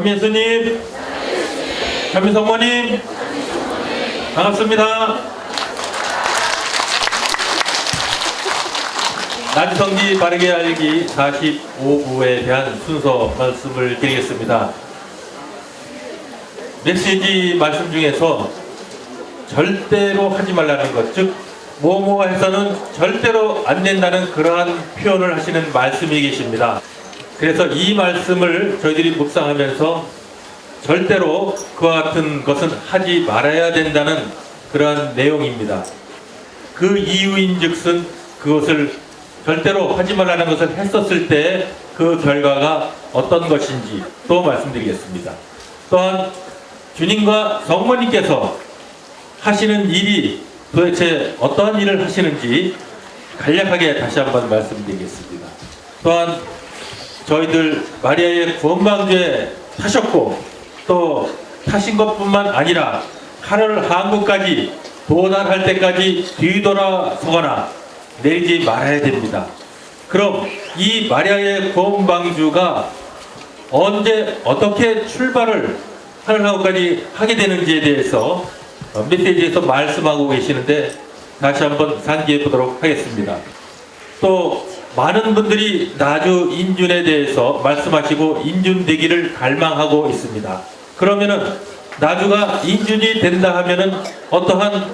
현민수님, 현민성모님, 반갑습니다. 난성기 바르게 알기 45부에 대한 순서 말씀을 드리겠습니다. 메시지 말씀 중에서 절대로 하지 말라는 것, 즉 뭐뭐 해서는 절대로 안 된다는 그러한 표현을 하시는 말씀이 계십니다. 그래서 이 말씀을 저희들이 묵상하면서 절대로 그와 같은 것은 하지 말아야 된다는 그러한 내용입니다. 그 이유인즉슨 그것을 절대로 하지 말라는 것을 했었을 때 그 결과가 어떤 것인지 또 말씀드리겠습니다. 또한 주님과 성모님께서 하시는 일이 도대체 어떠한 일을 하시는지 간략하게 다시 한번 말씀드리겠습니다. 또한 저희들 마리아의 구원방주에 타셨고 또 타신 것뿐만 아니라 하늘 항구까지 도달할 때까지 뒤돌아서거나 내리지 말아야 됩니다. 그럼 이 마리아의 구원방주가 언제 어떻게 출발을 하늘 항구까지 하게 되는지에 대해서 메시지에서 말씀하고 계시는데 다시 한번 상기해 보도록 하겠습니다. 또 많은 분들이 나주 인준에 대해서 말씀하시고 인준되기를 갈망하고 있습니다. 그러면은 나주가 인준이 된다 하면은 어떠한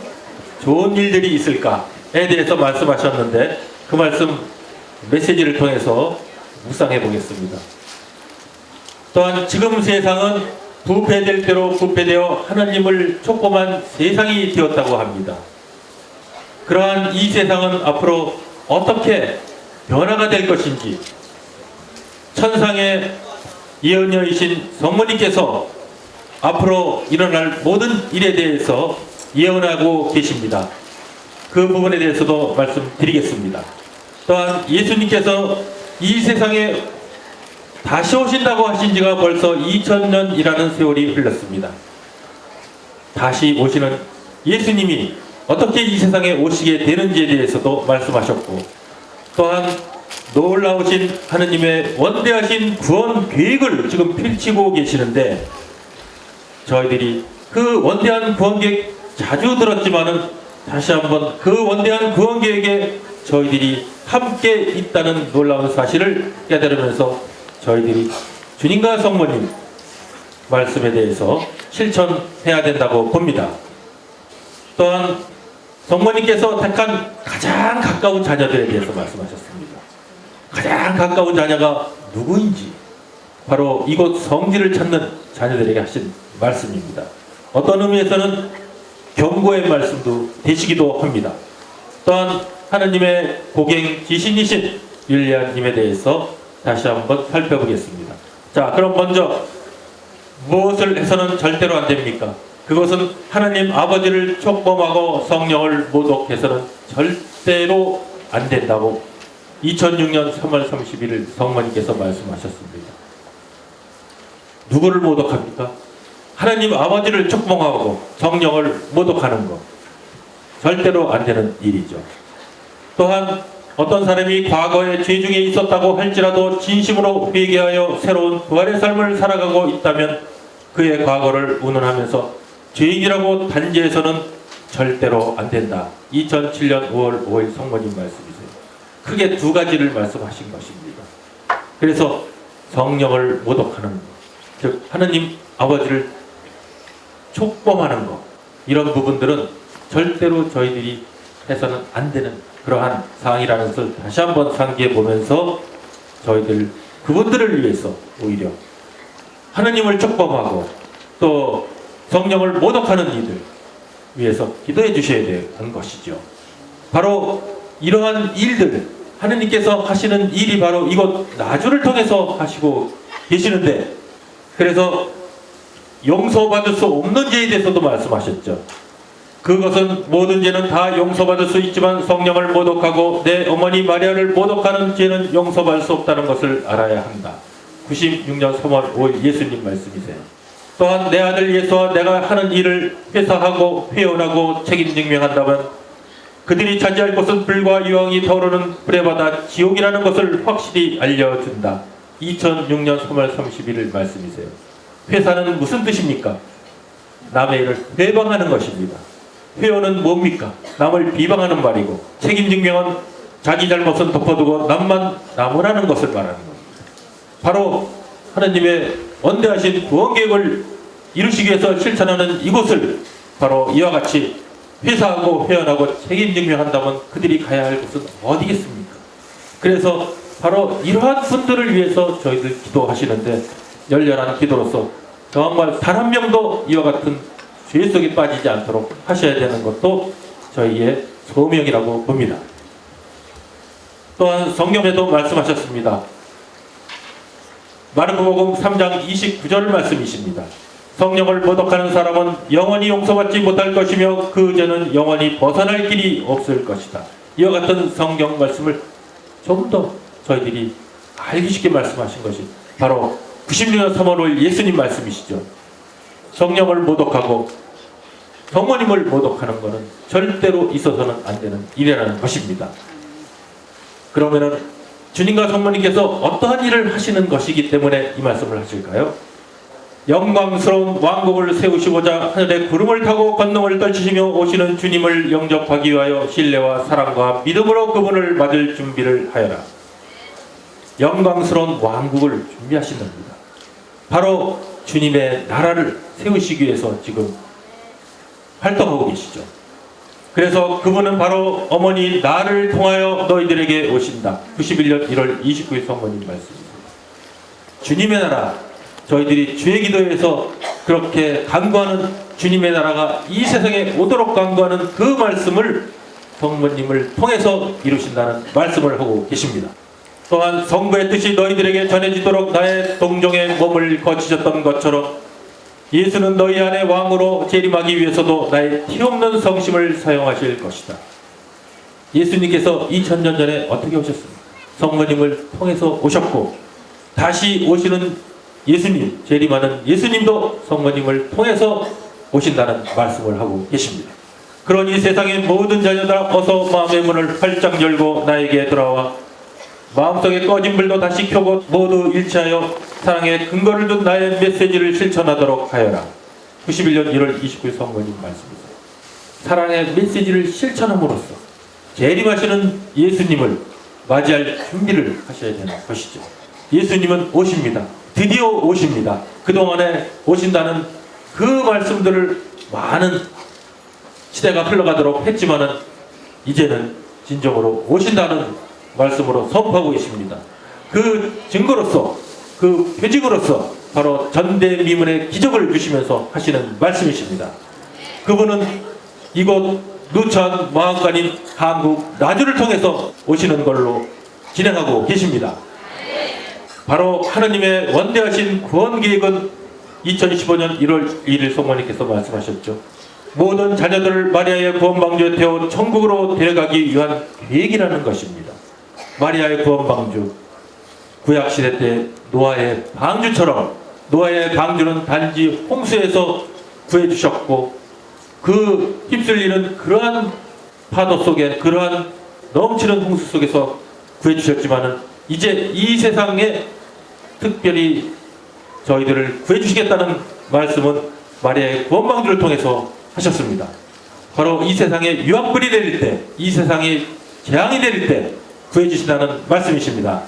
좋은 일들이 있을까에 대해서 말씀하셨는데 그 말씀 메시지를 통해서 묵상해 보겠습니다. 또한 지금 세상은 부패될 대로 부패되어 하나님을 촉범한 세상이 되었다고 합니다. 그러한 이 세상은 앞으로 어떻게 변화가 될 것인지 천상의 예언녀이신 성모님께서 앞으로 일어날 모든 일에 대해서 예언하고 계십니다. 그 부분에 대해서도 말씀드리겠습니다. 또한 예수님께서 이 세상에 다시 오신다고 하신 지가 벌써 2000년이라는 세월이 흘렀습니다. 다시 오시는 예수님이 어떻게 이 세상에 오시게 되는지에 대해서도 말씀하셨고 또한 놀라우신 하느님의 원대하신 구원 계획을 지금 펼치고 계시는데 저희들이 그 원대한 구원 계획 자주 들었지만은 다시 한번 그 원대한 구원 계획에 저희들이 함께 있다는 놀라운 사실을 깨달으면서 저희들이 주님과 성모님 말씀에 대해서 실천해야 된다고 봅니다. 또한 성모님께서 택한 가장 가까운 자녀들에 대해서 말씀하셨습니다. 가장 가까운 자녀가 누구인지 바로 이곳 성지를 찾는 자녀들에게 하신 말씀입니다. 어떤 의미에서는 경고의 말씀도 되시기도 합니다. 또한 하느님의 고객 지신이신 율리아님에 대해서 다시 한번 살펴보겠습니다. 자, 그럼 먼저 무엇을 해서는 절대로 안 됩니까? 그것은 하나님 아버지를 촉범하고 성령을 모독해서는 절대로 안 된다고 2006년 3월 31일 성모님께서 말씀하셨습니다. 누구를 모독합니까? 하나님 아버지를 촉범하고 성령을 모독하는 것. 절대로 안 되는 일이죠. 또한 어떤 사람이 과거에 죄 중에 있었다고 할지라도 진심으로 회개하여 새로운 부활의 삶을 살아가고 있다면 그의 과거를 운운하면서 죄인이라고 단죄해서는 절대로 안 된다. 2007년 5월 5일 성모님 말씀이세요. 크게 두 가지를 말씀하신 것입니다. 그래서 성령을 모독하는 것, 즉 하느님 아버지를 촉범하는 것, 이런 부분들은 절대로 저희들이 해서는 안 되는 그러한 사항이라는 것을 다시 한번 상기해 보면서 저희들 그분들을 위해서 오히려 하느님을 촉범하고 또 성령을 모독하는 이들 위해서 기도해 주셔야 되는 것이죠. 바로 이러한 일들 하느님께서 하시는 일이 바로 이곳 나주를 통해서 하시고 계시는데 그래서 용서받을 수 없는 죄에 대해서도 말씀하셨죠. 그것은 모든 죄는 다 용서받을 수 있지만 성령을 모독하고 내 어머니 마리아를 모독하는 죄는 용서받을 수 없다는 것을 알아야 한다. 96년 3월 5일 예수님 말씀이세요. 또한 내 아들 예수와 내가 하는 일을 회사하고 회원하고 책임 증명한다면 그들이 차지할 곳은 불과 유황이 타오르는 불의 바다 지옥이라는 것을 확실히 알려준다. 2006년 3월 31일 말씀이세요. 회사는 무슨 뜻입니까? 남의 일을 회방하는 것입니다. 회원은 뭡니까? 남을 비방하는 말이고, 책임증명은 자기 잘못은 덮어두고 남만 나무라는 것을 말하는 겁니다. 바로 하나님의 원대하신 구원계획을 이루시기 위해서 실천하는 이곳을 바로 이와 같이 회사하고 회원하고 책임증명한다면 그들이 가야 할 곳은 어디겠습니까? 그래서 바로 이러한 분들을 위해서 저희들 기도하시는데, 열렬한 기도로서 정말 단 한 명도 이와 같은 죄 속에 빠지지 않도록 하셔야 되는 것도 저희의 소명이라고 봅니다. 또한 성경에도 말씀하셨습니다. 마르코복음 3장 29절 말씀이십니다. 성령을 모독하는 사람은 영원히 용서받지 못할 것이며 그 죄는 영원히 벗어날 길이 없을 것이다. 이와 같은 성경 말씀을 좀 더 저희들이 알기 쉽게 말씀하신 것이 바로 96년 3월 5일 예수님 말씀이시죠. 성령을 모독하고 성모님을 모독하는 것은 절대로 있어서는 안 되는 일이라는 것입니다. 그러면은 주님과 성모님께서 어떠한 일을 하시는 것이기 때문에 이 말씀을 하실까요? 영광스러운 왕국을 세우시고자 하늘의 구름을 타고 권능을 떨치시며 오시는 주님을 영접하기 위하여 신뢰와 사랑과 믿음으로 그분을 맞을 준비를 하여라. 영광스러운 왕국을 준비하신 겁니다. 바로 주님의 나라를 세우시기 위해서 지금 활동하고 계시죠. 그래서 그분은 바로 어머니 나를 통하여 너희들에게 오신다. 91년 1월 29일 성모님 말씀입니다. 주님의 나라, 저희들이 주의 기도에서 그렇게 간구하는 주님의 나라가 이 세상에 오도록 간구하는 그 말씀을 성모님을 통해서 이루신다는 말씀을 하고 계십니다. 또한 성부의 뜻이 너희들에게 전해지도록 나의 동정의 몸을 거치셨던 것처럼 예수는 너희 안에 왕으로 재림하기 위해서도 나의 티없는 성심을 사용하실 것이다. 예수님께서 2000년 전에 어떻게 오셨습니까? 성모님을 통해서 오셨고, 다시 오시는 예수님, 재림하는 예수님도 성모님을 통해서 오신다는 말씀을 하고 계십니다. 그러니 세상의 모든 자녀들아 어서 마음의 문을 활짝 열고 나에게 돌아와 마음속에 꺼진 불도 다시 켜고 모두 일치하여 사랑의 근거를 둔 나의 메시지를 실천하도록 하여라. 91년 1월 29일 성모님 말씀입니다. 사랑의 메시지를 실천함으로써 재림하시는 예수님을 맞이할 준비를 하셔야 되는 것이죠. 예수님은 오십니다. 드디어 오십니다. 그동안에 오신다는 그 말씀들을 많은 시대가 흘러가도록 했지만은 이제는 진정으로 오신다는 말씀으로 선포하고 있습니다. 그 증거로서, 그 표징으로서 바로 전대미문의 기적을 주시면서 하시는 말씀이십니다. 그분은 이곳 누천 마음간인 한국 나주를 통해서 오시는 걸로 진행하고 계십니다. 바로 하나님의 원대하신 구원 계획은 2015년 1월 1일 성모님께서 말씀하셨죠. 모든 자녀들을 마리아의 구원 방주에 태워 천국으로 데려가기 위한 계획이라는 것입니다. 마리아의 구원 방주, 구약시대 때 노아의 방주처럼 노아의 방주는 단지 홍수에서 구해주셨고, 그 휩쓸리는 그러한 파도 속에, 그러한 넘치는 홍수 속에서 구해주셨지만은 이제 이 세상에 특별히 저희들을 구해주시겠다는 말씀은 마리아의 구원 방주를 통해서 하셨습니다. 바로 이 세상에 유황불이 내릴 때, 이 세상에 재앙이 내릴 때 구해주신다는 말씀이십니다.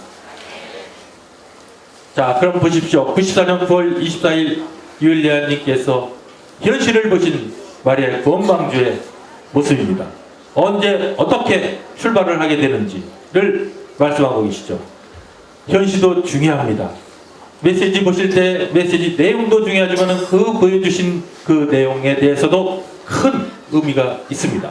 자, 그럼 보십시오. 94년 9월 24일 유일리아님께서 현실을 보신 마리아의 구원방주의 모습입니다. 언제 어떻게 출발을 하게 되는지를 말씀하고 계시죠. 현실도 중요합니다. 메시지 보실 때 메시지 내용도 중요하지만 그 보여주신 그 내용에 대해서도 큰 의미가 있습니다.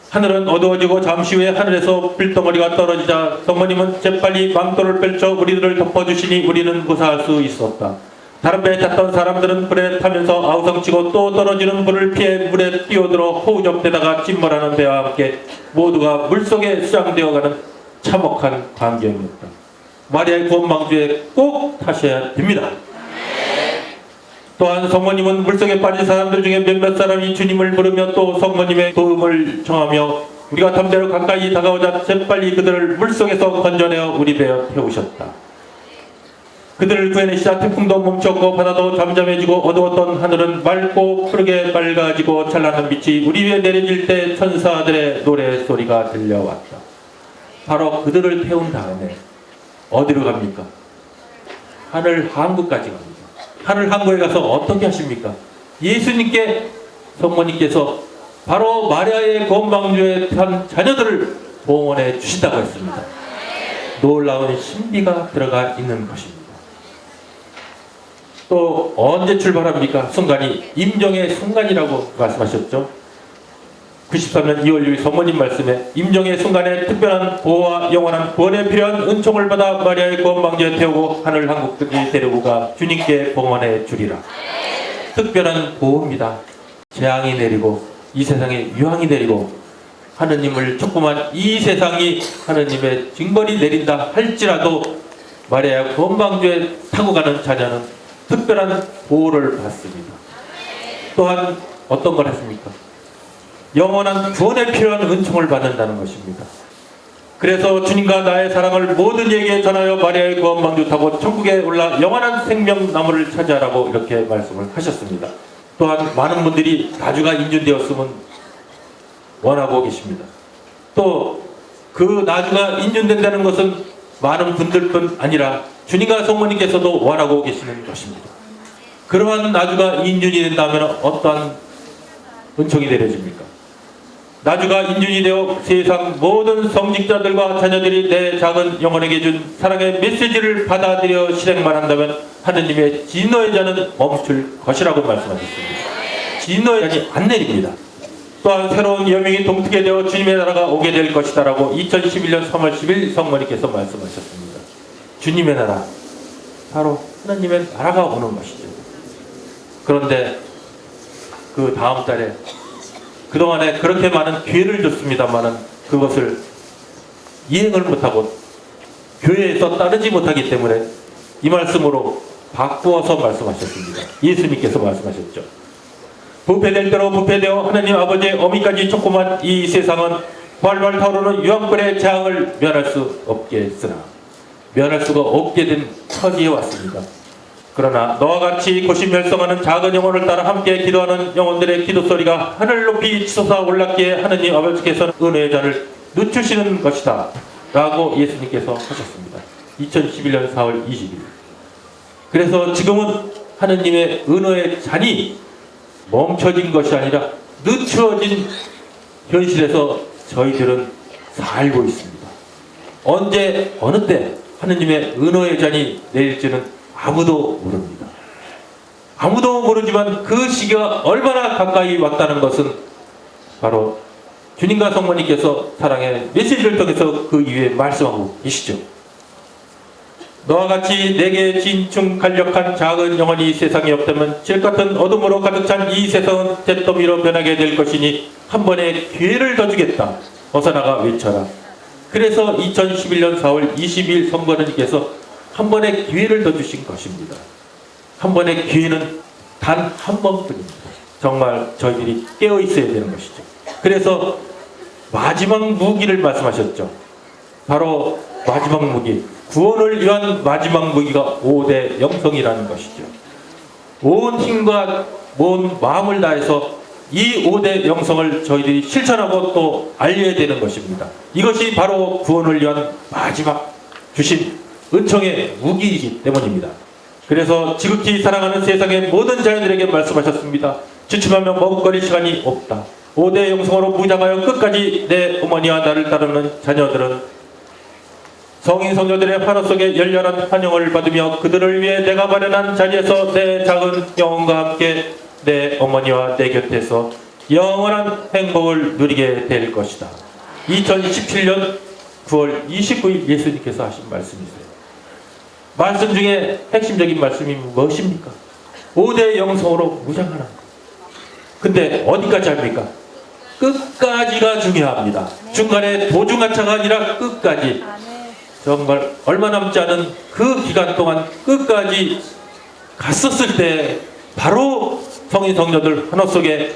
하늘은 어두워지고 잠시 후에 하늘에서 불덩어리가 떨어지자 성모님은 재빨리 망토를 펼쳐 우리들을 덮어주시니 우리는 무사할 수 있었다. 다른 배에 탔던 사람들은 불에 타면서 아우성치고 또 떨어지는 불을 피해 물에 뛰어들어 호우적대다가 침몰하는 배와 함께 모두가 물속에 수장되어가는 참혹한 광경이었다. 마리아의 구원방주에 꼭 타셔야 됩니다. 또한 성모님은 물속에 빠진 사람들 중에 몇몇 사람이 주님을 부르며 또 성모님의 도움을 청하며 우리가 담대로 가까이 다가오자 재빨리 그들을 물속에서 건져내어 우리 배에 태우셨다. 그들을 구해내시자 태풍도 멈췄고 바다도 잠잠해지고 어두웠던 하늘은 맑고 푸르게 맑아지고 찬란한 빛이 우리 위에 내려질 때 천사들의 노래소리가 들려왔다. 바로 그들을 태운 다음에 어디로 갑니까? 하늘 항구까지 갑니다. 하늘 항구에 가서 어떻게 하십니까? 예수님께 성모님께서 바로 마리아의 건방주에 탄 자녀들을 봉헌해 주신다고 했습니다. 놀라운 신비가 들어가 있는 것입니다. 또 언제 출발합니까? 순간이 임종의 순간이라고 말씀하셨죠. 93년 2월 6일 성모님 말씀에 임종의 순간에 특별한 보호와 영원한 구원에 필요한 은총을 받아 마리아의 건방지에 태우고 하늘 항구까지 데리고 가 주님께 봉헌해 주리라. 특별한 보호입니다. 재앙이 내리고 이 세상에 유황이 내리고 하느님을 촉구한 이 세상이 하느님의 징벌이 내린다 할지라도 마리아의 건방주에 타고 가는 자녀는 특별한 보호를 받습니다. 또한 어떤 걸 했습니까? 영원한 구원에 필요한 은총을 받는다는 것입니다. 그래서 주님과 나의 사랑을 모든 이에게 전하여 마리아의 건방주 타고 천국에 올라 영원한 생명나무를 차지하라고 이렇게 말씀을 하셨습니다. 또한 많은 분들이 나주가 인준되었으면 원하고 계십니다. 또 그 나주가 인준된다는 것은 많은 분들뿐 아니라 주님과 성모님께서도 원하고 계시는 것입니다. 그러한 나주가 인준이 된다면 어떠한 은총이 내려집니까? 나주가 인준이 되어 세상 모든 성직자들과 자녀들이 내 작은 영혼에게 준 사랑의 메시지를 받아들여 실행만 한다면 하느님의 진노의 잔은 멈출 것이라고 말씀하셨습니다. 진노의 잔이 안 내립니다. 또한 새로운 여명이 동트게 되어 주님의 나라가 오게 될 것이다라고 2011년 3월 10일 성모님께서 말씀하셨습니다. 주님의 나라, 바로 하나님의 나라가 오는 것이죠. 그런데 그 다음 달에 그동안에 그렇게 많은 기회를 줬습니다마는 그것을 이행을 못하고 교회에서 따르지 못하기 때문에 이 말씀으로 바꾸어서 말씀하셨습니다. 예수님께서 말씀하셨죠. 부패될 대로 부패되어 하나님 아버지의 어미까지 촉구한 이 세상은 활활 타오르는 유황불의 재앙을 면할 수 없게 쓰나 면할 수가 없게 된 처지에 왔습니다. 그러나 너와 같이 고심멸성하는 작은 영혼을 따라 함께 기도하는 영혼들의 기도 소리가 하늘 높이 치솟아 올랐기에 하느님 아버지께서는 은혜의 잔을 늦추시는 것이다 라고 예수님께서 하셨습니다. 2011년 4월 20일. 그래서 지금은 하느님의 은혜의 잔이 멈춰진 것이 아니라 늦추어진 현실에서 저희들은 살고 있습니다. 언제 어느 때 하느님의 은혜의 잔이 내릴지는 아무도 모릅니다. 아무도 모르지만 그 시기가 얼마나 가까이 왔다는 것은 바로 주님과 성모님께서 사랑의 메시지를 통해서 그 이후에 말씀하고 계시죠. 너와 같이 내게 진충 간력한 작은 영혼이 세상에 없다면 질 같은 어둠으로 가득 찬 이 세상은 잿더미로 변하게 될 것이니 한 번의 기회를 더 주겠다. 어서 나가 외쳐라. 그래서 2011년 4월 20일 선거님께서 한 번의 기회를 더 주신 것입니다. 한 번의 기회는 단 한 번뿐입니다. 정말 저희들이 깨어 있어야 되는 것이죠. 그래서 마지막 무기를 말씀하셨죠. 바로 마지막 무기, 구원을 위한 마지막 무기가 5대 영성이라는 것이죠. 온 힘과 온 마음을 다해서 이 5대 영성을 저희들이 실천하고 또 알려야 되는 것입니다. 이것이 바로 구원을 위한 마지막 주신 은총의 무기이기 때문입니다. 그래서 지극히 사랑하는 세상의 모든 자녀들에게 말씀하셨습니다. 주춤하며 머뭇거릴 시간이 없다. 5대 영성으로 무장하여 끝까지 내 어머니와 나를 따르는 자녀들은 성인 성녀들의 환호 속에 열렬한 환영을 받으며 그들을 위해 내가 마련한 자리에서 내 작은 영혼과 함께 내 어머니와 내 곁에서 영원한 행복을 누리게 될 것이다. 2017년 9월 29일 예수님께서 하신 말씀이세요. 말씀 중에 핵심적인 말씀이 무엇입니까? 5대 영성으로 무장하라. 근데 어디까지 합니까? 끝까지가 중요합니다. 중간에 도중하차가 아니라 끝까지. 정말 얼마 남지 않은 그 기간 동안 끝까지 갔었을 때 바로 성인 성녀들 환호 속에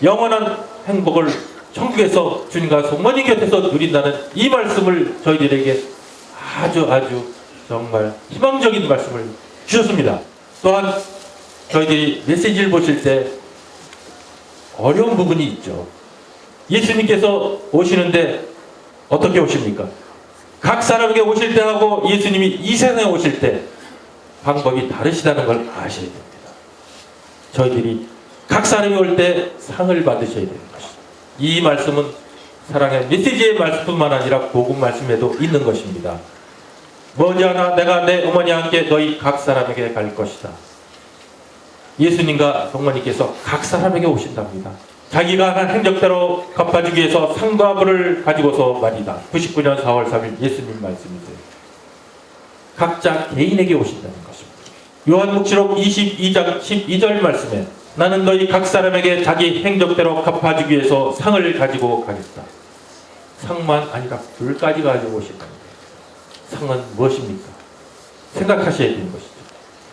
영원한 행복을 천국에서 주님과 성모님 곁에서 누린다는 이 말씀을 저희들에게 아주 정말 희망적인 말씀을 주셨습니다. 또한 저희들이 메시지를 보실 때 어려운 부분이 있죠. 예수님께서 오시는데 어떻게 오십니까? 각 사람에게 오실 때하고 예수님이 이 세상에 오실 때 방법이 다르시다는 걸 아셔야 됩니다. 저희들이 각 사람이 올 때 상을 받으셔야 되는 것입니다. 이 말씀은 사랑의 메시지의 말씀뿐만 아니라 복음 말씀에도 있는 것입니다. 머지않아 내가 내 어머니와 함께 너희 각 사람에게 갈 것이다. 예수님과 성모님께서 각 사람에게 오신답니다. 자기가 한 행적대로 갚아주기 위해서 상과 부를 가지고서 말이다. 99년 4월 3일 예수님 말씀이세요. 각자 개인에게 오신다는 것입니다. 요한복음록 22장 12절 말씀에 나는 너희 각 사람에게 자기 행적대로 갚아주기 위해서 상을 가지고 가겠다. 상만 아니라 불까지 가지고 오신답니다. 상은 무엇입니까? 생각하셔야 되는 것이죠.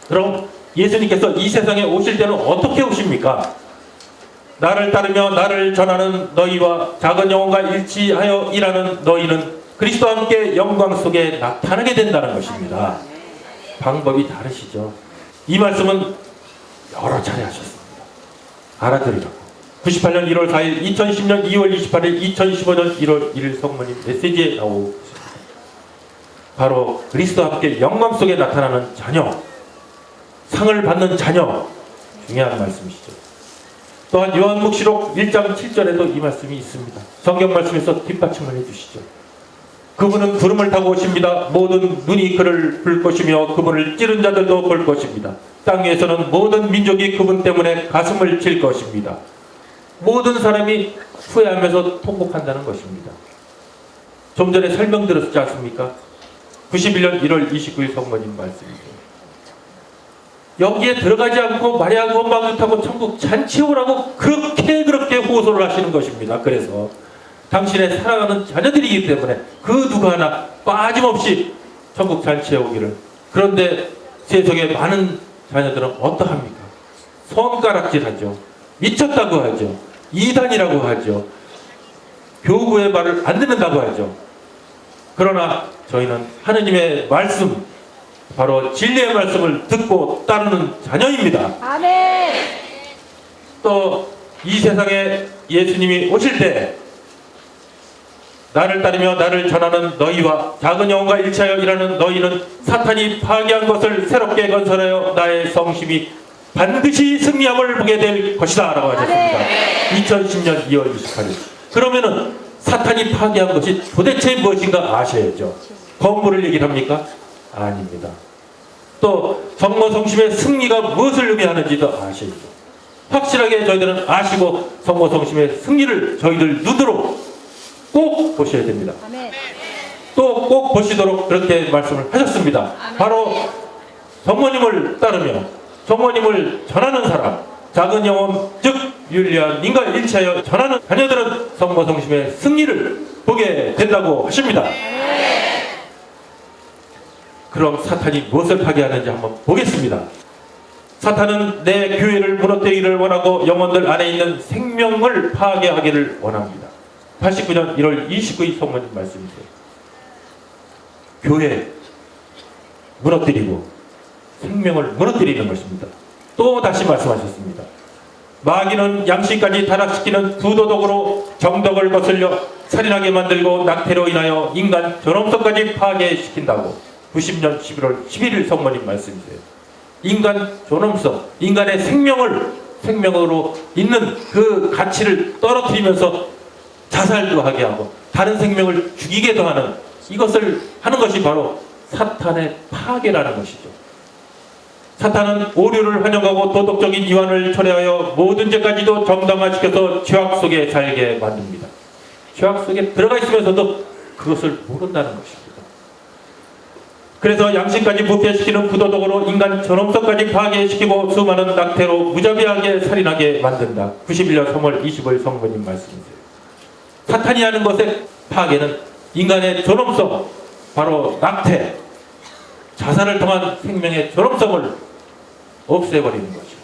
그럼 예수님께서 이 세상에 오실 때는 어떻게 오십니까? 나를 따르며 나를 전하는 너희와 작은 영혼과 일치하여 일하는 너희는 그리스도와 함께 영광 속에 나타나게 된다는 것입니다. 방법이 다르시죠. 이 말씀은 여러 차례 하셨습니다. 알아들으라고. 98년 1월 4일, 2010년 2월 28일, 2015년 1월 1일 성모님 메시지에 나오고 있습니다. 바로 그리스도와 함께 영광 속에 나타나는 자녀, 상을 받는 자녀, 중요한 말씀이시죠. 또한 요한복음록 1장 7절에도 이 말씀이 있습니다. 성경 말씀에서 뒷받침을 해주시죠. 그분은 구름을 타고 오십니다. 모든 눈이 그를 볼 것이며 그분을 찌른 자들도 볼 것입니다. 땅 위에서는 모든 민족이 그분 때문에 가슴을 칠 것입니다. 모든 사람이 후회하면서 통곡한다는 것입니다. 좀 전에 설명드렸지 않습니까? 91년 1월 29일 성모님 말씀이죠. 여기에 들어가지 않고 마리아 구원받고 타고 천국 잔치 오라고 그렇게 호소를 하시는 것입니다. 그래서 당신의 사랑하는 자녀들이기 때문에 그 누구 하나 빠짐없이 천국 잔치에 오기를. 그런데 세상에 많은 자녀들은 어떠합니까? 손가락질하죠. 미쳤다고 하죠. 이단이라고 하죠. 교구의 말을 안 듣는다고 하죠. 그러나 저희는 하느님의 말씀, 바로 진리의 말씀을 듣고 따르는 자녀입니다. 아멘. 또 이 세상에 예수님이 오실 때 나를 따르며 나를 전하는 너희와 작은 영혼과 일치하여 일하는 너희는 사탄이 파괴한 것을 새롭게 건설하여 나의 성심이 반드시 승리함을 보게 될 것이다 라고 하셨습니다. 2010년 2월 28일. 그러면은 사탄이 파괴한 것이 도대체 무엇인가 아셔야죠. 건물을 얘기를 합니까? 아닙니다. 또 성모성심의 승리가 무엇을 의미하는지도 아셔야죠. 확실하게 저희들은 아시고 성모성심의 승리를 저희들 눈으로 꼭 보셔야 됩니다. 또 꼭 보시도록 그렇게 말씀을 하셨습니다. 바로 성모님을 따르며 성모님을 전하는 사람, 작은 영혼 즉 윤리한 인과 일치하여 전하는 자녀들은 성모성심의 승리를 보게 된다고 하십니다. 그럼 사탄이 무엇을 파괴하는지 한번 보겠습니다. 사탄은 내 교회를 무너뜨리기를 원하고 영혼들 안에 있는 생명을 파괴하기를 원합니다. 89년 1월 29일 성모님 말씀이세요. 교회 무너뜨리고 생명을 무너뜨리는 것입니다. 또 다시 말씀하셨습니다. 마귀는 양심까지 타락시키는 부도덕으로 정덕을 거슬려 살인하게 만들고 낙태로 인하여 인간 존엄성까지 파괴시킨다고 90년 11월 11일 성모님 말씀이세요. 인간 존엄성, 인간의 생명으로 있는 그 가치를 떨어뜨리면서 자살도 하게 하고 다른 생명을 죽이게도 하는 이것을 하는 것이 바로 사탄의 파괴라는 것이죠. 사탄은 오류를 환영하고 도덕적인 이완을 초래하여 모든 죄까지도 정당화시켜서 죄악 속에 살게 만듭니다. 죄악 속에 들어가 있으면서도 그것을 모른다는 것입니다. 그래서 양심까지 부패시키는 부도덕으로 인간 존엄성까지 파괴시키고 수많은 낙태로 무자비하게 살인하게 만든다. 91년 3월 25일 성모님 말씀이세요. 사탄이 하는 것의 파괴는 인간의 존엄성, 바로 낙태, 자살을 통한 생명의 존엄성을 없애버리는 것이죠.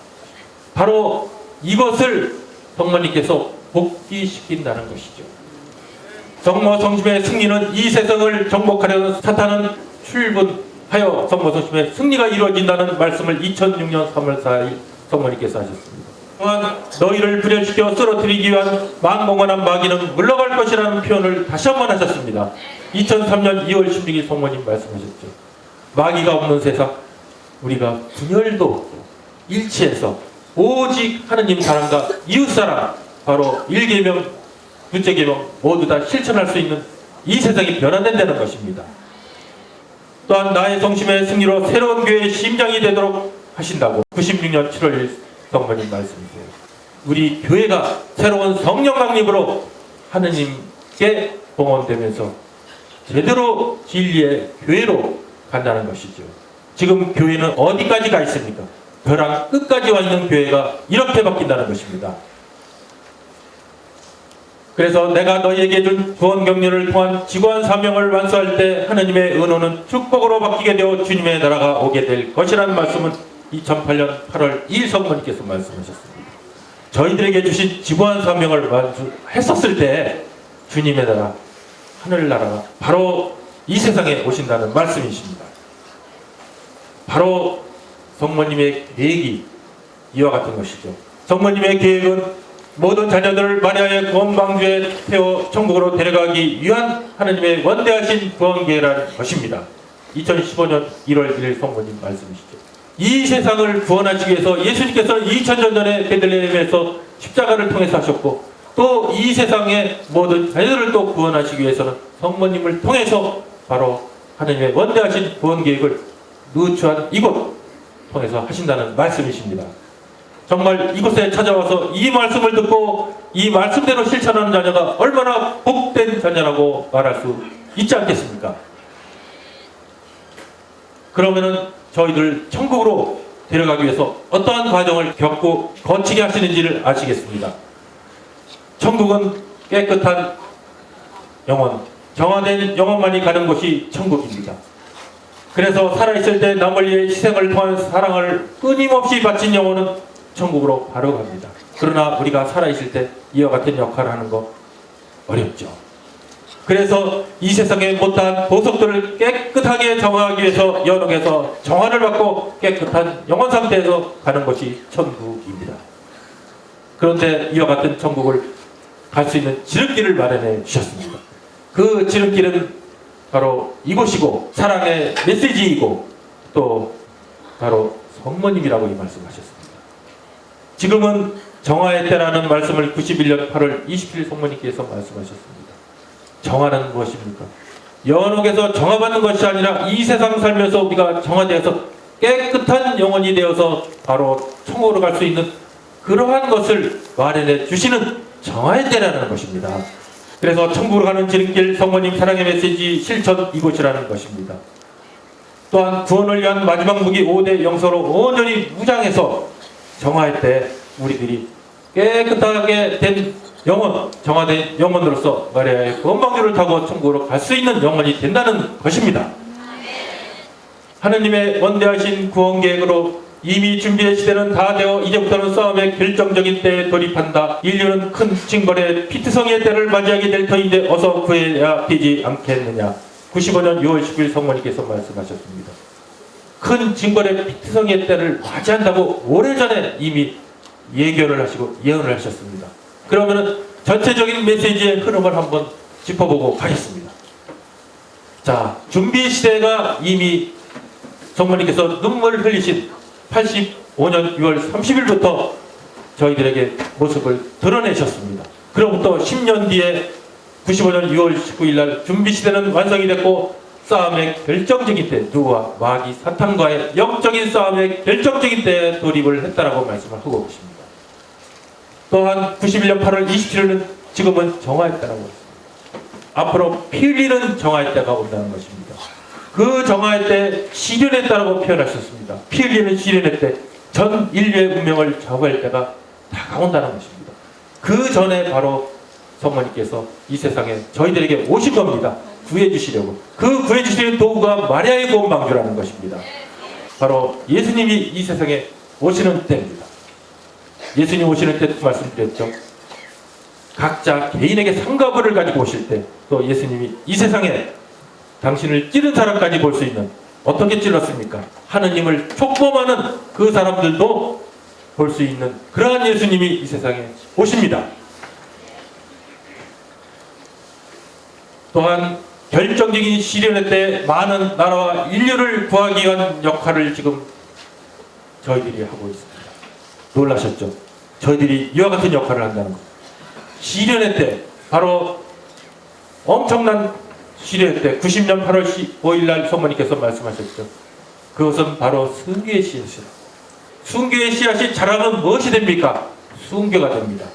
바로 이것을 성모님께서 복귀시킨다는 것이죠. 성모 성심의 승리는 이 세상을 정복하려는 사탄은 출분 하여 성모성심의 승리가 이루어진다는 말씀을 2006년 3월 4일 성모님께서 하셨습니다. 또한 너희를 분열시켜 쓰러뜨리기 위한 망몽원한 마귀는 물러갈 것이라는 표현을 다시 한번 하셨습니다. 2003년 2월 16일 성모님 말씀하셨죠. 마귀가 없는 세상, 우리가 분열도 없고 일치해서 오직 하느님 사랑과 이웃사랑, 바로 1계명, 2째 계명 모두 다 실천할 수 있는 이 세상이 변화된다는 것입니다. 또한 나의 성심의 승리로 새로운 교회의 심장이 되도록 하신다고 96년 7월 1일 성모님 말씀이세요. 우리 교회가 새로운 성령 강림으로 하느님께 봉헌되면서 제대로 진리의 교회로 간다는 것이죠. 지금 교회는 어디까지 가 있습니까? 벼랑 끝까지 와 있는 교회가 이렇게 바뀐다는 것입니다. 그래서 내가 너희에게 준 구원 격려를 통한 지구한 사명을 완수할 때 하느님의 은호는 축복으로 바뀌게 되어 주님의 나라가 오게 될 것이라는 말씀은 2008년 8월 2일 성모님께서 말씀하셨습니다. 저희들에게 주신 지구한 사명을 완수했었을 때 주님의 나라, 하늘나라가 바로 이 세상에 오신다는 말씀이십니다. 바로 성모님의 계획이 이와 같은 것이죠. 성모님의 계획은 모든 자녀들을 마리아의 구원 방주에 태워 천국으로 데려가기 위한 하느님의 원대하신 구원 계획이라는 것입니다. 2015년 1월 1일 성모님 말씀이시죠. 이 세상을 구원하시기 위해서 예수님께서 2000년 전에 베들레헴에서 십자가를 통해서 하셨고, 또 이 세상의 모든 자녀들을 또 구원하시기 위해서는 성모님을 통해서 바로 하느님의 원대하신 구원 계획을 누추한 이곳 통해서 하신다는 말씀이십니다. 정말 이곳에 찾아와서 이 말씀을 듣고 이 말씀대로 실천하는 자녀가 얼마나 복된 자녀라고 말할 수 있지 않겠습니까? 그러면은 저희들 천국으로 데려가기 위해서 어떠한 과정을 겪고 거치게 하시는지를 아시겠습니다. 천국은 깨끗한 영혼, 정화된 영혼만이 가는 곳이 천국입니다. 그래서 살아있을 때 남을 위해 희생을 통한 사랑을 끊임없이 바친 영혼은 천국으로 바로 갑니다. 그러나 우리가 살아있을 때 이와 같은 역할을 하는 거 어렵죠. 그래서 이 세상에 못한 보석들을 깨끗하게 정화하기 위해서 연옥에서 정화를 받고 깨끗한 영혼 상태에서 가는 것이 천국입니다. 그런데 이와 같은 천국을 갈 수 있는 지름길을 마련해 주셨습니다. 그 지름길은 바로 이곳이고 사랑의 메시지이고 또 바로 성모님이라고 이 말씀하셨습니다. 지금은 정화의 때라는 말씀을 91년 8월 27일 성모님께서 말씀하셨습니다. 정화는 무엇입니까? 연옥에서 정화받는 것이 아니라 이 세상 살면서 우리가 정화되어서 깨끗한 영혼이 되어서 바로 천국으로 갈 수 있는 그러한 것을 마련해 주시는 정화의 때라는 것입니다. 그래서 천국으로 가는 지름길 성모님 사랑의 메시지 실천 이곳이라는 것입니다. 또한 구원을 위한 마지막 무기 5대 영서로 온전히 무장해서 정화할 때 우리들이 깨끗하게 된 영혼, 정화된 영혼으로서 마리아의 구원방주를 타고 천국으로 갈 수 있는 영혼이 된다는 것입니다. 하느님의 원대하신 구원 계획으로 이미 준비의 시대는 다 되어 이제부터는 싸움의 결정적인 때에 돌입한다. 인류는 큰 징벌의 피트성의 때를 맞이하게 될 터인데 어서 구해야 되지 않겠느냐. 95년 6월 10일 성모님께서 말씀하셨습니다. 큰 징벌의 피트성의 때를 맞이한다고 오래전에 이미 예견을 하시고 예언을 하셨습니다. 그러면은 전체적인 메시지의 흐름을 한번 짚어보고 가겠습니다. 자, 준비 시대가 이미 성모님께서 눈물을 흘리신 85년 6월 30일부터 저희들에게 모습을 드러내셨습니다. 그로부터 10년 뒤에 95년 6월 19일 날 준비 시대는 완성이 됐고 싸움의 결정적인 때, 누구와 마귀 사탄과의 영적인 싸움의 결정적인 때에 돌입을 했다라고 말씀을 하고 계십니다. 또한 91년 8월 27일은 지금은 정화의 때라고 했습니다. 앞으로 피 흘리는 정화의 때가 온다는 것입니다. 그 정화의 때 시련의 때라고 표현하셨습니다. 피 흘리는 시련의 때, 전 인류의 운명을 좌우할 때가 다가온다는 것입니다. 그 전에 바로 성모님께서 이 세상에 저희들에게 오신 겁니다. 구해주시려고. 그 구해주시는 도구가 마리아의 구원방주라는 것입니다. 바로 예수님이 이 세상에 오시는 때입니다. 예수님 오시는 때 말씀드렸죠. 각자 개인에게 상가부를 가지고 오실 때, 또 예수님이 이 세상에 당신을 찌른 사람까지 볼 수 있는 어떻게 찔렀습니까? 하느님을 촉범하는 그 사람들도 볼 수 있는 그러한 예수님이 이 세상에 오십니다. 또한 결정적인 시련의 때 많은 나라와 인류를 구하기 위한 역할을 지금 저희들이 하고 있습니다. 놀라셨죠? 저희들이 이와 같은 역할을 한다는 것. 시련의 때, 바로 엄청난 시련의 때 90년 8월 5일 날 성모님께서 말씀하셨죠. 그것은 바로 순교의 씨앗이라. 순교의 씨앗이 자라면 무엇이 됩니까? 순교가 됩니다.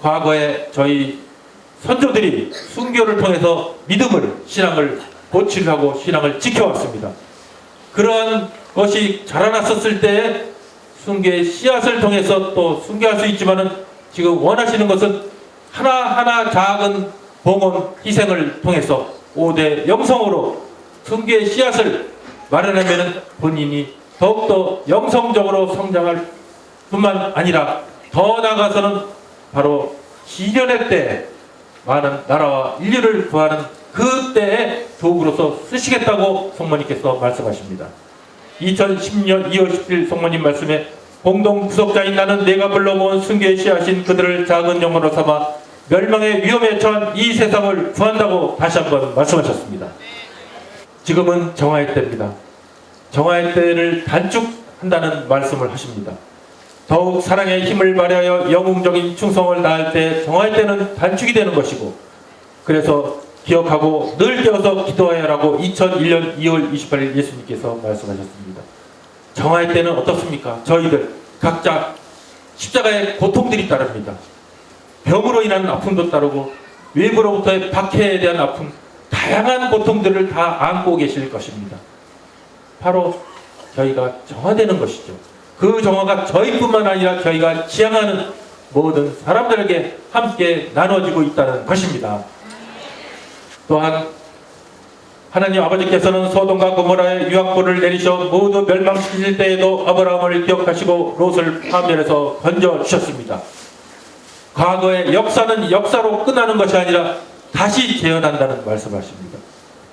과거에 저희 선조들이 순교를 통해서 믿음을, 신앙을 고취하고 신앙을 지켜왔습니다. 그러한 것이 자라났었을 때 순교의 씨앗을 통해서 또 순교할 수 있지만은 지금 원하시는 것은 하나하나 작은 봉헌 희생을 통해서 5대 영성으로 순교의 씨앗을 마련하면 본인이 더욱더 영성적으로 성장할 뿐만 아니라 더 나아가서는 바로 시련의 때 많은 나라와 인류를 구하는 그때의 도구로서 쓰시겠다고 성모님께서 말씀하십니다. 2010년 2월 10일 성모님 말씀에 공동 구속자인 나는 내가 불러모은 순교의 씨앗인 그들을 작은 영혼으로 삼아 멸망의 위험에 처한 이 세상을 구한다고 다시 한번 말씀하셨습니다. 지금은 정화의 때입니다. 정화의 때를 단축한다는 말씀을 하십니다. 더욱 사랑의 힘을 발휘하여 영웅적인 충성을 다할 때 정화의 때는 단축이 되는 것이고, 그래서 기억하고 늘 깨어서 기도해야 하라고 2001년 2월 28일 예수님께서 말씀하셨습니다. 정화의 때는 어떻습니까? 저희들 각자 십자가의 고통들이 따릅니다. 병으로 인한 아픔도 따르고 외부로부터의 박해에 대한 아픔, 다양한 고통들을 다 안고 계실 것입니다. 바로 저희가 정화되는 것이죠. 그 정화가 저희뿐만 아니라 저희가 지향하는 모든 사람들에게 함께 나눠지고 있다는 것입니다. 또한 하나님 아버지께서는 소돔과 고모라의 유황불을 내리셔 모두 멸망시키실 때에도 아브라함을 기억하시고 롯을 파멸해서 건져주셨습니다. 과거의 역사는 역사로 끝나는 것이 아니라 다시 재현한다는 말씀하십니다.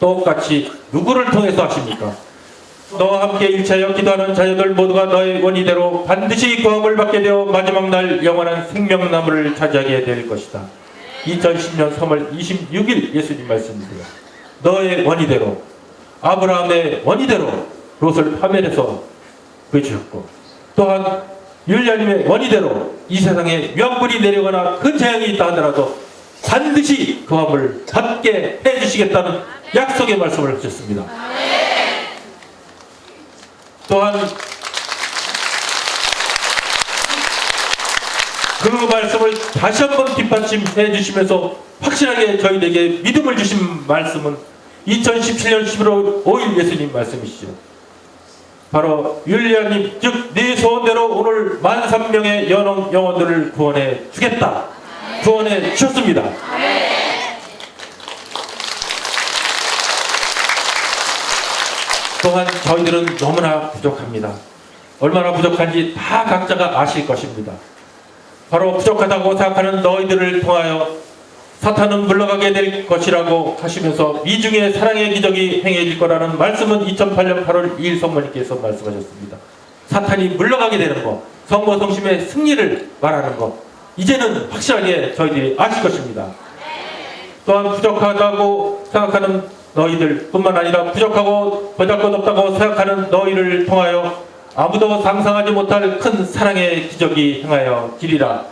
똑같이 누구를 통해서 하십니까? 너와 함께 일체하여 기도하는 자녀들 모두가 너의 원의대로 반드시 구원을 받게 되어 마지막 날 영원한 생명나무를 차지하게 될 것이다. 2010년 3월 26일 예수님 말씀이세요. 너의 원의대로, 아브라함의 원의대로 롯을 파멸해서 구해주셨고, 또한 율리아님의 원의대로 이 세상에 유황불이 내려거나 큰 재앙이 있다 하더라도 반드시 그 화물을 받게 해주시겠다는 약속의 말씀을 하셨습니다. 또한 그 말씀을 다시 한번 뒷받침해 주시면서 확실하게 저희에게 믿음을 주신 말씀은 2017년 11월 5일 예수님 말씀이시죠. 바로 율리아님, 즉 네 소원대로 오늘 13,000명의 영혼들을 구원해 주겠다. 구원해 주셨습니다. 또한 저희들은 너무나 부족합니다. 얼마나 부족한지 다 각자가 아실 것입니다. 바로 부족하다고 생각하는 너희들을 통하여 사탄은 물러가게 될 것이라고 하시면서 미중의 사랑의 기적이 행해질 거라는 말씀은 2008년 8월 2일 성모님께서 말씀하셨습니다. 사탄이 물러가게 되는 것, 성모성심의 승리를 말하는 것, 이제는 확실하게 저희들이 아실 것입니다. 또한 부족하다고 생각하는 너희들 뿐만 아니라 부족하고 보잘것없다고 생각하는 너희를 통하여 아무도 상상하지 못할 큰 사랑의 기적이 행하여 지리라.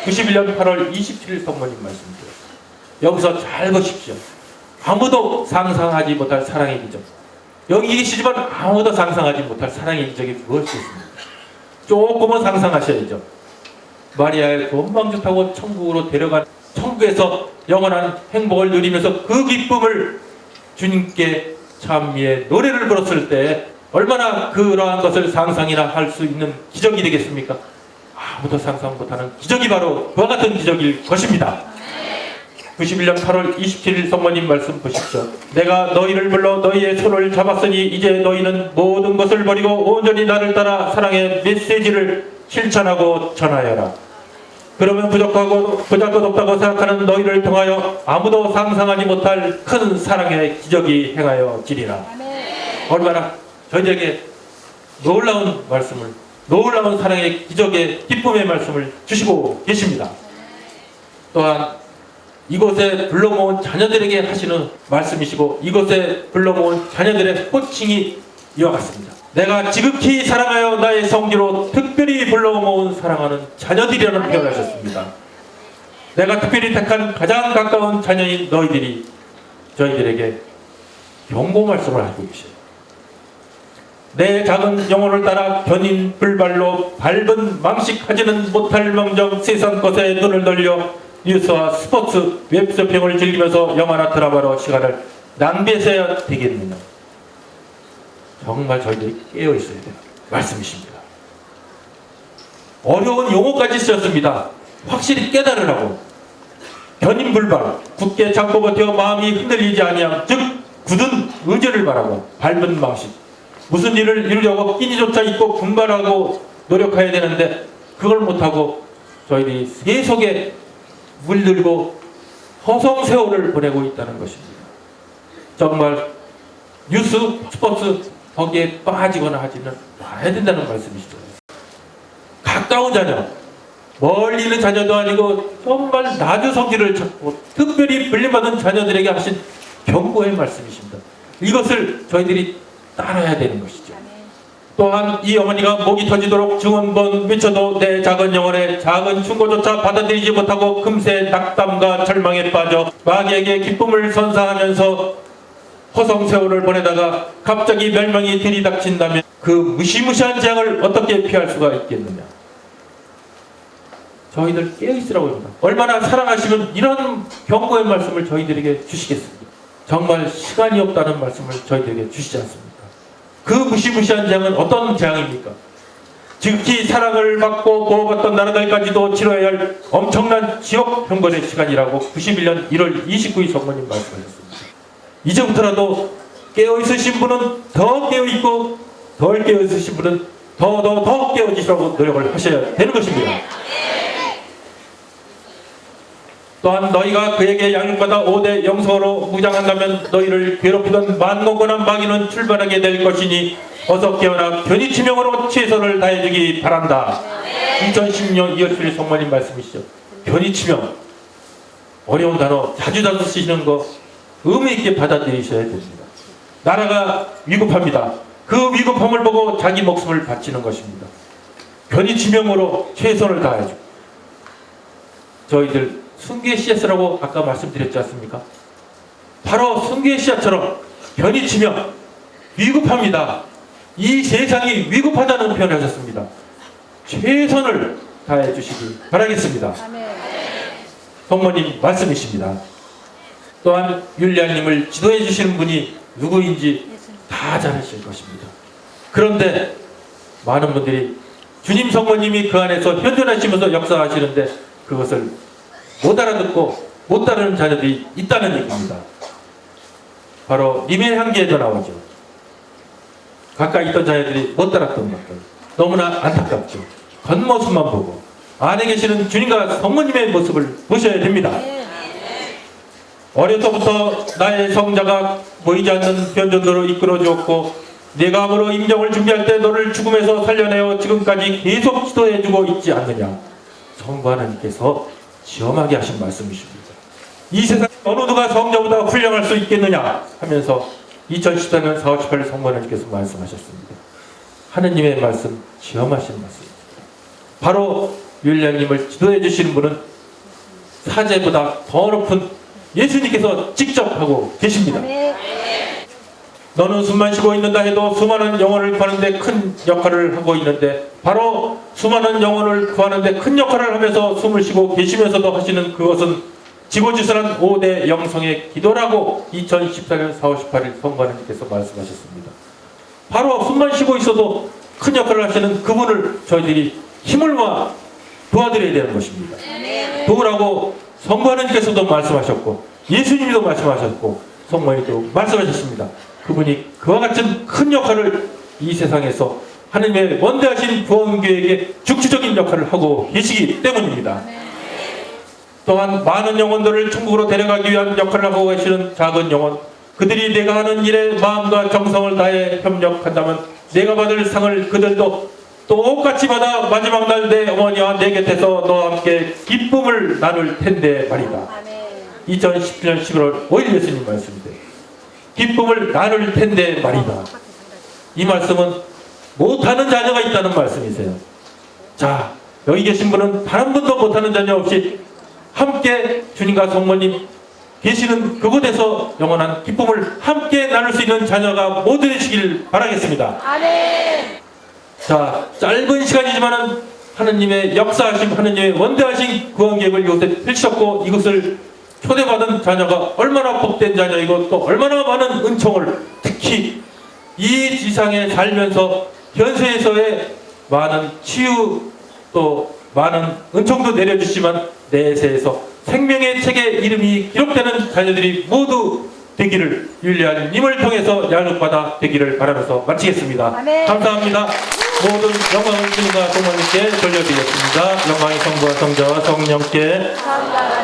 91년 8월 27일 성모님 말씀입니다. 여기서 잘 보십시오. 아무도 상상하지 못할 사랑의 기적. 여기 계시지만 아무도 상상하지 못할 사랑의 기적이 무엇이 있습니까? 조금은 상상하셔야죠. 마리아의 건방주 타고 천국으로 데려간, 천국에서 영원한 행복을 누리면서 그 기쁨을 주님께 찬미의 노래를 불었을 때 얼마나 그러한 것을 상상이나 할 수 있는 기적이 되겠습니까? 아무도 상상 못하는 기적이 바로 그와 같은 기적일 것입니다. 91년 8월 27일 성모님 말씀 보십시오. 내가 너희를 불러 너희의 손을 잡았으니 이제 너희는 모든 것을 버리고 온전히 나를 따라 사랑의 메시지를 실천하고 전하여라. 그러면 부족하고 보잘것없다고 생각하는 너희를 통하여 아무도 상상하지 못할 큰 사랑의 기적이 행하여 지리라. 얼마나 저희에게 놀라운 말씀을, 놀라운 사랑의 기적의 기쁨의 말씀을 주시고 계십니다. 또한 이곳에 불러 모은 자녀들에게 하시는 말씀이시고 이곳에 불러 모은 자녀들의 호칭이 이와 같습니다. 내가 지극히 사랑하여 나의 성기로 특별히 불러 모은 사랑하는 자녀들이라는 표현을 하셨습니다. 내가 특별히 택한 가장 가까운 자녀인 너희들이 저희들에게 경고 말씀을 하고 계셔요. 내 작은 영혼을 따라 견인 불발로 밟은 망식하지는 못할 망정 세상 것에 눈을 돌려 뉴스와 스포츠, 웹쇼핑을 즐기면서 영화나 드라마로 시간을 낭비해서야 되겠느냐. 정말 저희들이 깨어있어야 돼요. 말씀이십니다. 어려운 용어까지 쓰였습니다. 확실히 깨달으라고. 견인불발, 굳게 잡고 버텨 마음이 흔들리지 아니함, 즉 굳은 의지를 바라고 밟은 망식. 무슨 일을 이루려고 끼니조차 있고 분발하고 노력해야 되는데 그걸 못하고 저희들이 세속에 물들고 허송세월을 보내고 있다는 것입니다. 정말 뉴스, 스포츠 거기에 빠지거나 하지는 말아야 된다는 말씀이시죠. 가까운 자녀, 멀리 있는 자녀도 아니고 정말 나주 성질을 찾고 특별히 불림받은 자녀들에게 하신 경고의 말씀이십니다. 이것을 저희들이 따라야 되는 것이죠. 또한 이 어머니가 목이 터지도록 증언번 미쳐도 내 작은 영혼의 작은 충고조차 받아들이지 못하고 금세 낙담과 절망에 빠져 마귀에게 기쁨을 선사하면서 허송세월을 보내다가 갑자기 멸망이 들이닥친다면 그 무시무시한 재앙을 어떻게 피할 수가 있겠느냐. 저희들 깨어있으라고 합니다. 얼마나 사랑하시면 이런 경고의 말씀을 저희들에게 주시겠습니까? 정말 시간이 없다는 말씀을 저희들에게 주시지 않습니까? 그 무시무시한 재앙은 어떤 재앙입니까? 지극히 사랑을 받고 보호받던 나라들까지도 치러야 할 엄청난 지옥 형벌의 시간이라고 91년 1월 29일 성모님 말씀하셨습니다. 이제부터라도 깨어있으신 분은 더 깨어있고 덜 깨어있으신 분은 더 깨어지시라고 노력을 하셔야 되는 것입니다. 또한 너희가 그에게 양육받아 5대 영성으로 무장한다면 너희를 괴롭히던 만고건한 마귀는 출발하게 될 것이니 어서 깨어나 견이치명으로 최선을 다해주기 바란다. 2010년 2월 7일 성모님 말씀이시죠. 견이치명, 어려운 단어 자주 쓰시는 거 의미 있게 받아들이셔야 됩니다. 나라가 위급합니다. 그 위급함을 보고 자기 목숨을 바치는 것입니다. 견이치명으로 최선을 다해주고. 저희들 순교의 씨앗이라고 아까 말씀드렸지 않습니까? 바로 순교의 씨앗처럼 견이치며 위급합니다. 이 세상이 위급하다는 표현을 하셨습니다. 최선을 다해 주시기 바라겠습니다. 성모님 말씀이십니다. 또한 율리아님을 지도해 주시는 분이 누구인지 다 잘 아실 것입니다. 그런데 많은 분들이 주님 성모님이 그 안에서 현존하시면서 역사하시는데 그것을 못 알아듣고 못 따르는 자녀들이 있다는 얘기입니다. 바로 님의 향기에도 나오죠. 가까이 있던 자녀들이 못 따랐던 것들. 너무나 안타깝죠. 겉모습만 보고 안에 계시는 주님과 성모님의 모습을 보셔야 됩니다. 어려서부터 나의 성자가 보이지 않는 변전도로 이끌어 주었고 내가 암으로 임종을 준비할 때 너를 죽음에서 살려내어 지금까지 계속 지도해주고 있지 않느냐. 성부 하나님께서 시험하게 하신 말씀이십니다. 이 세상에 어느 누가 성자보다 훌륭할 수 있겠느냐 하면서 2014년 4월 18일 성부 하나님께서 말씀하셨습니다. 하느님의 말씀, 시험하신 말씀입니다. 바로 율리아님을 지도해 주시는 분은 사제보다 더 높은 예수님께서 직접 하고 계십니다. 너는 숨만 쉬고 있는다 해도 수많은 영혼을 구하는데 큰 역할을 하고 있는데 바로 수많은 영혼을 구하는데 큰 역할을 하면서 숨을 쉬고 계시면서도 하시는 그것은 지고지선한 5대 영성의 기도라고 2014년 4월 18일 성관님께서 말씀하셨습니다. 바로 숨만 쉬고 있어도 큰 역할을 하시는 그분을 저희들이 힘을 모아 도와드려야 되는 것입니다. 도우라고 성관님께서도 말씀하셨고 예수님도 말씀하셨고 성모님도 말씀하셨습니다. 그분이 그와 같은 큰 역할을 이 세상에서 하느님의 원대하신 구원교회에게 중추적인 역할을 하고 계시기 때문입니다. 또한 많은 영혼들을 천국으로 데려가기 위한 역할을 하고 계시는 작은 영혼, 그들이 내가 하는 일에 마음과 정성을 다해 협력한다면 내가 받을 상을 그들도 똑같이 받아 마지막 날 내 어머니와 내 곁에서 너와 함께 기쁨을 나눌 텐데 말이다. 2017년 11월 5일 예수님 말씀인데 기쁨을 나눌 텐데 말이다. 이 말씀은 못하는 자녀가 있다는 말씀이세요. 자, 여기 계신 분은 단 한 분도 못하는 자녀 없이 함께 주님과 성모님 계시는 그곳에서 영원한 기쁨을 함께 나눌 수 있는 자녀가 모두 되시길 바라겠습니다. 아멘. 자, 짧은 시간이지만은 하느님의 역사하심, 하느님의 원대하신 구원계획을 이곳에 펼치셨고 이것을 초대받은 자녀가 얼마나 복된 자녀이고 또 얼마나 많은 은총을 특히 이 지상에 살면서 현세에서의 많은 치유 또 많은 은총도 내려주시지만 내세에서 생명의 책에 이름이 기록되는 자녀들이 모두 되기를 윤리하는 님을 통해서 양육받아 되기를 바라면서 마치겠습니다. 아멘. 감사합니다. 모든 영광을 주님과 성모님께 돌려드리겠습니다. 영광의 성부와 성자와 성령께 감사합니다.